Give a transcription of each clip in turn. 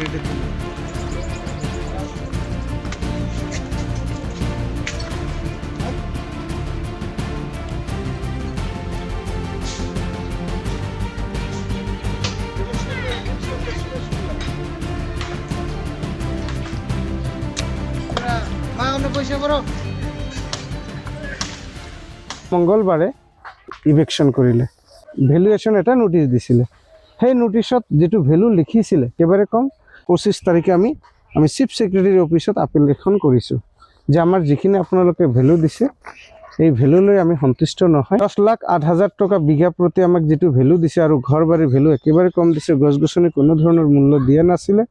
গাড়িতে মঙ্গলবাৰে ইভেকশ্যন কৰিলে ভেলুৱেশ্যন এটা নোটিছ দিছিলে সেই নোটিছত যেটো ভেলু লিখিছিলে একেবাৰে কম 25 তাৰিখে আমি চিফ সেক্ৰেটাৰী অফিসত আপিল এখন কৰিছোঁ যে আমাৰ যিখিনি আপোনালোকে ভেলু দিছে এই ভেলু লৈ আমি সন্তুষ্ট নহয় 10,08,000 টকা বিঘা প্ৰতি আমাক যেটো ভেলু দিছে আৰু ঘৰ বাৰী ভেলু একেবাৰে কম দিছে গছ গছনি কোনো ধৰণৰ মূল্য দিয়া নাছিলে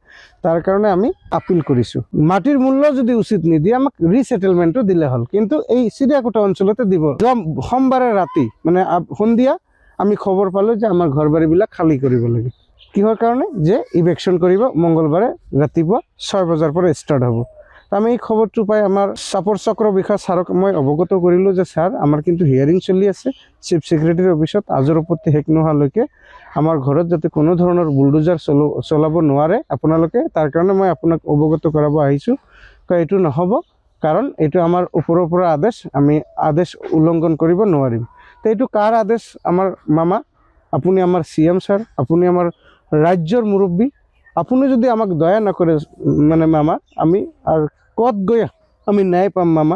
তাৰ কাৰণে আমি আপিল কৰিছোঁ মাটিৰ মূল্য যদি উচিত নিদিয়ে আমাক ৰিসেটেলমেন্টটো দিলে হল কিন্তু এই চিৰিয়াকোটা অঞ্চলতে দিব সোমবাৰে ৰাতি মানে সন্ধিয়া আমি খবৰ পালো যে আমাৰ ঘৰ বাৰীবিলাক খালি কৰিব লাগে কিহৰ কাৰণে যে ইভেকশ্যন কৰিব মঙ্গলবাৰে ৰাতিপুৱা 6 বজাৰ পৰা ষ্টাৰ্ট হ'ব আমি এই খবৰটো পাই আমাৰ সাপৰ চক্ৰ বিষয়া ছাৰক মই অৱগত কৰিলো যে ছাৰ আমাৰ কিন্তু হিয়াৰিং চলি আছে চিফ সেক্ৰেটাৰী অফিসত আজৰ আপত্তি শেষ নোহালৈকে আমাৰ ঘৰত যাতে কোনো ধৰণৰ বুলডোজাৰ চলাব নোৱাৰে আপোনালোকে তাৰ কাৰণে মই আপোনাক অৱগত কৰাব আহিছো এইটো নহব কাৰণ এইটো আমাৰ ওপৰৰ পৰা আদেশ আমি আদেশ উল্লংঘন কৰিব নোৱাৰিম তো এইটো কাৰ আদেশ আমাৰ মামা আপুনি আমাৰ সিএম ছাৰ আপুনি আমাৰ ৰাজ্যৰ মুৰব্বী আপুনি যদি আমাক দয়া নকৰে মানে মামা আমি আৰ কত গৈ আমি ন্যায় পাম মামা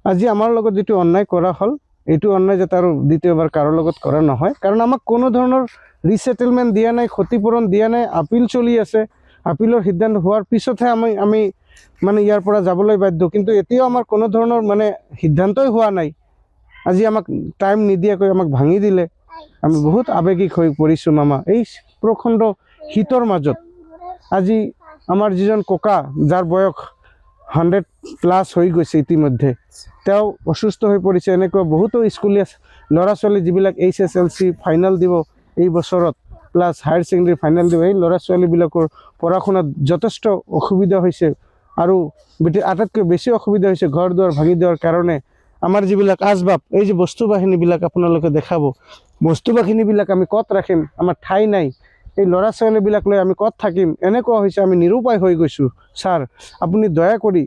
আজি আমাৰ লগত যেটো অন্যায় কৰা হল এইটো অন্যায় যাতে আৰু দ্বিতীয়বাৰ কাৰোৰ লগত কৰা নহয় কাৰণ আমাক কোনো ধৰণৰ ৰিসেটেলমেন্ট দিয়া নাই ক্ষতিপূৰণ দিয়া নাই আপিল চলি আছে আপিলৰ সিদ্ধান্ত হোৱাৰ পিছতহে আমি মানে ইয়াৰ পৰা যাবলৈ বাধ্য কিন্তু এতিয়াও আমাৰ কোনো ধৰণৰ মানে সিদ্ধান্তই হোৱা নাই আজি আমাক টাইম নিদিয়াকৈ আমাক ভাঙি দিলে আমি বহুত আবেগিক হৈ পৰিছো মামা এই প্ৰখণ্ড হিতৰ মাজত আজি আমাৰ যিজন কোকা যাৰ বয়স 100+ হৈ গৈছে ইতিমধ্যে তেওঁ অসুস্থ হৈ পৰিছে এনেকৈ বহুতো স্কুলীয়া ল'ৰা ছোৱালী যিবিলাক HSLC ফাইনাল দিব এই বছৰত প্লাস হায়াৰ সেকেন্ডাৰী ফাইনাল দিব এই ল'ৰা ছোৱালীবিলাকৰ পঢ়া শুনাত যথেষ্ট অসুবিধা হৈছে আৰু আটাইতকৈ বেছি অসুবিধা হৈছে ঘৰ দুৱাৰ ভাঙি দিয়াৰ কাৰণে আমাৰ যিবিলাক আজবাব এই যে বস্তু বাহিনীবিলাক আপোনালোকে দেখাব বস্তু বাহিনীবিলাক আমি কত ৰাখিম আমাৰ ঠাই নাই এই ল'ৰা ছোৱালীবিলাক লৈ আমি কত থাকিম এনেকুৱা হৈছে আমি নিৰুপায় হৈ গৈছো স্যাৰ আপুনি দয়া কৰি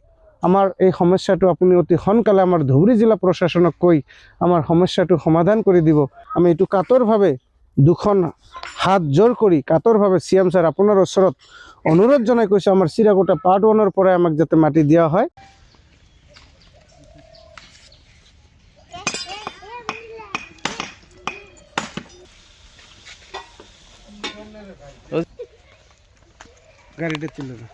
আমাৰ এই সমস্যাটো আপুনি অতি সোনকালে আমাৰ ধুবুৰী জিলা প্ৰশাসনক কৈ আমাৰ সমস্যাটো সমাধান কৰি দিব আমি এটো কাতৰভাৱে দুখন হাত জোৰ কৰি কাতৰভাৱে সিএম স্যাৰ আপোনাৰ ওচৰত অনুৰোধ জনাই কৈছো আমাৰ চিৰাকোটা পাৰ্ট 1 পৰা আমাক যাতে মাটি দিয়া হয় গাড়িতে তুলে না